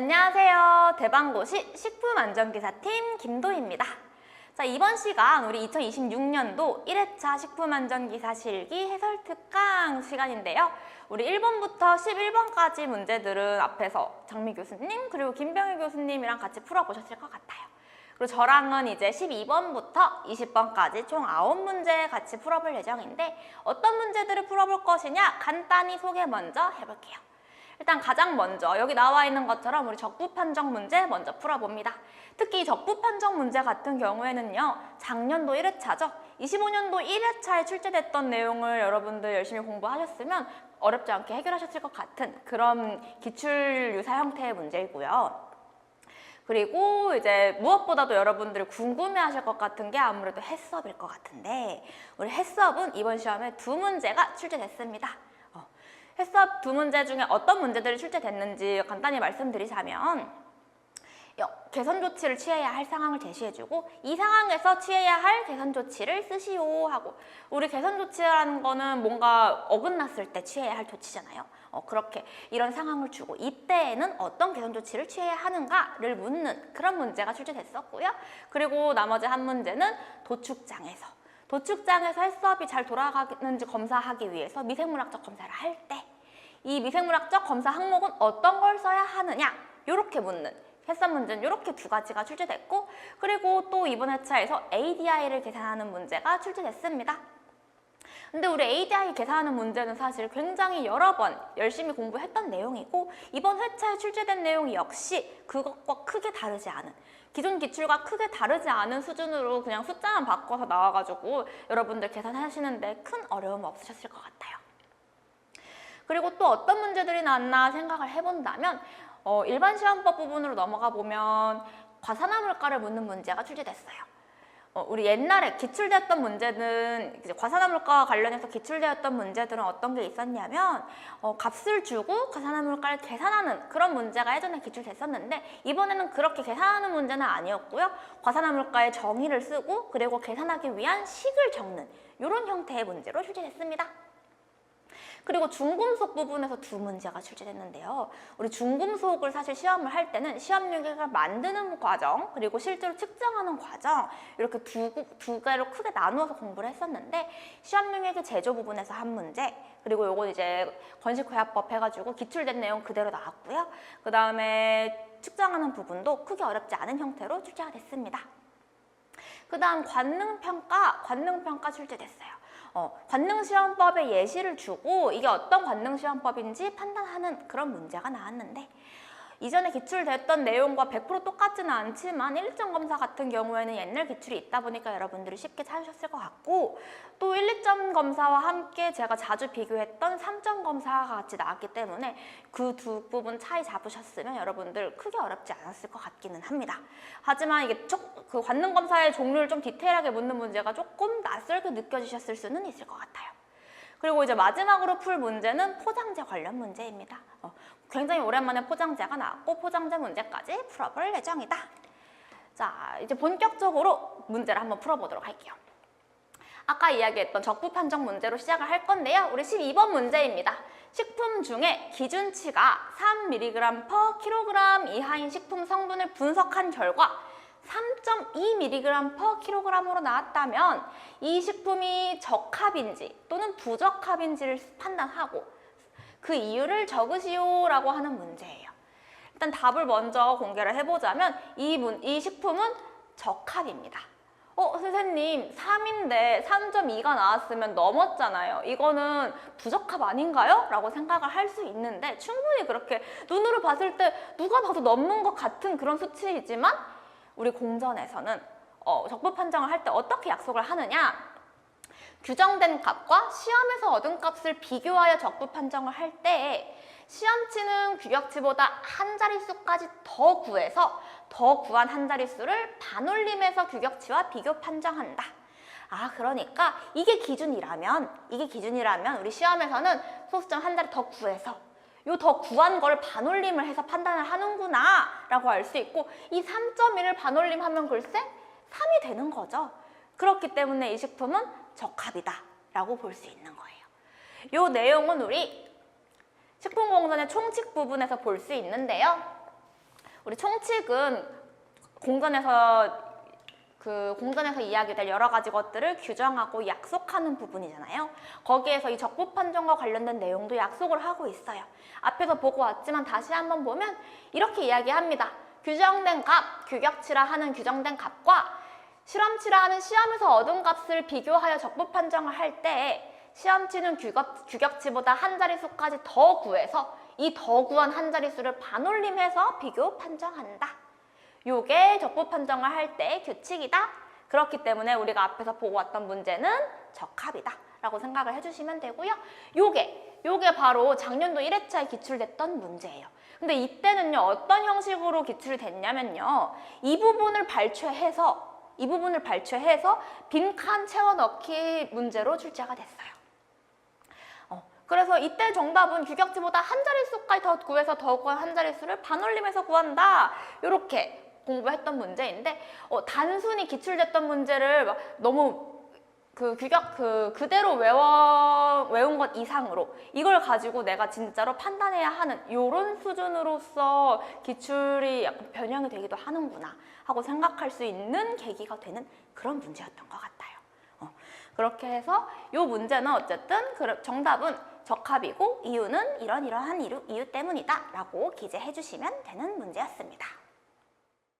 안녕하세요. 대방고시 식품안전기사팀 김도희입니다. 자, 이번 시간 우리 2026년도 1회차 식품안전기사 실기 해설 특강 시간인데요. 우리 1번부터 11번까지 문제들은 앞에서 장미 교수님 그리고 김병일 교수님이랑 같이 풀어보셨을 것 같아요. 그리고 저랑은 이제 12번부터 20번까지 총 9문제 같이 풀어볼 예정인데 어떤 문제들을 풀어볼 것이냐 간단히 소개 먼저 해볼게요. 일단 가장 먼저 여기 나와 있는 것처럼 우리 적부판정 문제 먼저 풀어봅니다. 특히 적부판정 문제 같은 경우에는요. 작년도 1회차죠. 25년도 1회차에 출제됐던 내용을 여러분들 열심히 공부하셨으면 어렵지 않게 해결하셨을 것 같은 그런 기출 유사 형태의 문제이고요. 그리고 이제 무엇보다도 여러분들이 궁금해하실 것 같은 게 아무래도 해수업일 것 같은데 우리 해수업은 이번 시험에 2문제가 출제됐습니다. 해수업 2문제 중에 어떤 문제들이 출제됐는지 간단히 말씀드리자면 개선 조치를 취해야 할 상황을 제시해주고 이 상황에서 취해야 할 개선 조치를 쓰시오 하고 우리 개선 조치라는 거는 뭔가 어긋났을 때 취해야 할 조치잖아요. 그렇게 이런 상황을 주고 이때에는 어떤 개선 조치를 취해야 하는가를 묻는 그런 문제가 출제됐었고요. 그리고 나머지 한 문제는 도축장에서 해수업이 잘 돌아가는지 검사하기 위해서 미생물학적 검사를 할 때 이 미생물학적 검사 항목은 어떤 걸 써야 하느냐 이렇게 묻는 해수업 문제는 이렇게 2가지가 출제됐고 그리고 또 이번 회차에서 ADI를 계산하는 문제가 출제됐습니다. 근데 우리 ADI 계산하는 문제는 사실 굉장히 여러 번 열심히 공부했던 내용이고 이번 회차에 출제된 내용 역시 그것과 크게 다르지 않은 기존 기출과 크게 다르지 않은 수준으로 그냥 숫자만 바꿔서 나와가지고 여러분들 계산하시는데 큰 어려움 없으셨을 것 같아요. 그리고 또 어떤 문제들이 나왔나 생각을 해본다면 일반 시험법 부분으로 넘어가 보면 과산화물가를 묻는 문제가 출제됐어요. 우리 옛날에 기출되었던 문제는 이제 과산화물가와 관련해서 기출되었던 문제들은 어떤 게 있었냐면 값을 주고 과산화물가를 계산하는 그런 문제가 예전에 기출됐었는데 이번에는 그렇게 계산하는 문제는 아니었고요. 과산화물가의 정의를 쓰고 그리고 계산하기 위한 식을 적는 이런 형태의 문제로 출제됐습니다. 그리고 중금속 부분에서 2문제가 출제됐는데요. 우리 중금속을 사실 시험을 할 때는 시험 유격을 만드는 과정 그리고 실제로 측정하는 과정 이렇게 두 개로 크게 나누어서 공부를 했었는데 시험 유격의 제조 부분에서 한 문제 그리고 요건 이제 건식회화법 해가지고 기출된 내용 그대로 나왔고요. 그 다음에 측정하는 부분도 크게 어렵지 않은 형태로 출제가 됐습니다. 그 다음 관능평가 출제됐어요. 관능시험법의 예시를 주고 이게 어떤 관능시험법인지 판단하는 그런 문제가 나왔는데 이전에 기출됐던 내용과 100% 똑같지는 않지만 1점 검사 같은 경우에는 옛날 기출이 있다 보니까 여러분들이 쉽게 찾으셨을 것 같고 또 1, 2점 검사와 함께 제가 자주 비교했던 3점 검사가 같이 나왔기 때문에 그 2 부분 차이 잡으셨으면 여러분들 크게 어렵지 않았을 것 같기는 합니다. 하지만 이게 그 관능 검사의 종류를 좀 디테일하게 묻는 문제가 조금 낯설게 느껴지셨을 수는 있을 것 같아요. 그리고 이제 마지막으로 풀 문제는 포장재 관련 문제입니다. 굉장히 오랜만에 포장재가 나왔고 포장재 문제까지 풀어볼 예정이다. 자, 이제 본격적으로 문제를 한번 풀어보도록 할게요. 아까 이야기했던 적부판정 문제로 시작을 할 건데요. 우리 12번 문제입니다. 식품 중에 기준치가 3mg/kg 이하인 식품 성분을 분석한 결과 3.2mg/kg으로 나왔다면 이 식품이 적합인지 또는 부적합인지를 판단하고 그 이유를 적으시오라고 하는 문제예요. 일단 답을 먼저 공개를 해보자면 이 식품은 적합입니다. 선생님 3인데 3.2가 나왔으면 넘었잖아요. 이거는 부적합 아닌가요? 라고 생각을 할 수 있는데 충분히 그렇게 눈으로 봤을 때 누가 봐도 넘는 것 같은 그런 수치이지만 우리 공전에서는 적부 판정을 할 때 어떻게 약속을 하느냐? 규정된 값과 시험에서 얻은 값을 비교하여 적부 판정을 할 때 시험치는 규격치보다 한 자릿수까지 더 구해서 더 구한 한 자릿수를 반올림해서 규격치와 비교 판정한다. 그러니까 이게 기준이라면 우리 시험에서는 소수점 한 자리 더 구해서 요 더 구한 거를 반올림을 해서 판단을 하는구나 라고 알 수 있고 이 3.1을 반올림하면 글쎄 3이 되는 거죠. 그렇기 때문에 이 식품은 적합이다 라고 볼 수 있는 거예요. 요 내용은 우리 식품공전의 총칙 부분에서 볼 수 있는데요. 우리 총칙은 공전에서 이야기될 여러 가지 것들을 규정하고 약속하는 부분이잖아요. 거기에서 이 적부 판정과 관련된 내용도 약속을 하고 있어요. 앞에서 보고 왔지만 다시 한번 보면 이렇게 이야기합니다. 규정된 값, 규격치라 하는 규정된 값과 실험치라 하는 시험에서 얻은 값을 비교하여 적부 판정을 할 때 시험치는 규격치보다 한 자릿수까지 더 구해서 이 더 구한 한 자릿수를 반올림해서 비교 판정한다. 요게 적부 판정을 할 때 규칙이다. 그렇기 때문에 우리가 앞에서 보고 왔던 문제는 적합이다 라고 생각을 해주시면 되고요. 요게 바로 작년도 1회차에 기출됐던 문제예요. 근데 이때는요, 어떤 형식으로 기출이 됐냐면요, 이 부분을 발췌해서 빈칸 채워 넣기 문제로 출제가 됐어요. 그래서 이때 정답은 규격치보다 한 자릿수까지 더 구해서 더 구한 한 자릿수를 반올림해서 구한다. 이렇게 공부했던 문제인데, 단순히 기출됐던 문제를 막 너무 그대로 외운 것 이상으로 이걸 가지고 내가 진짜로 판단해야 하는 이런 수준으로서 기출이 약간 변형이 되기도 하는구나 하고 생각할 수 있는 계기가 되는 그런 문제였던 것 같아요. 그렇게 해서 이 문제는 어쨌든 정답은 적합이고 이유는 이러한 이유 때문이다 라고 기재해 주시면 되는 문제였습니다.